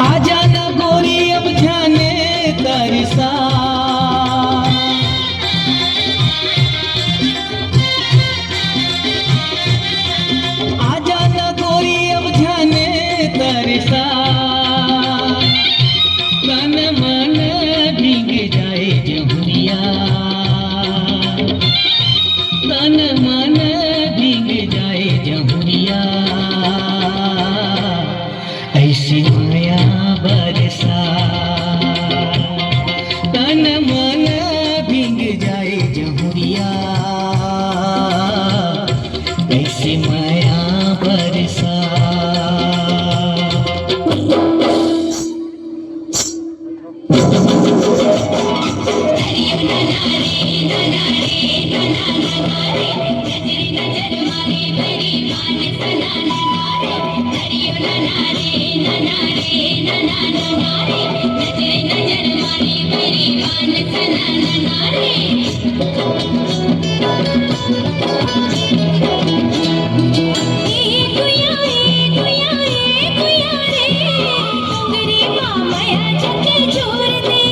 आजा न गोरी अब जाने तारी सा आजा न गोरी अब जाने तारी सा तन मन भीग जाए जहुरिया तन मन भीग जाए जहुरिया ऐसी माया बरसा तन मन भीग जाए जहुरिया ऐसी माया बरसा छोड़ दे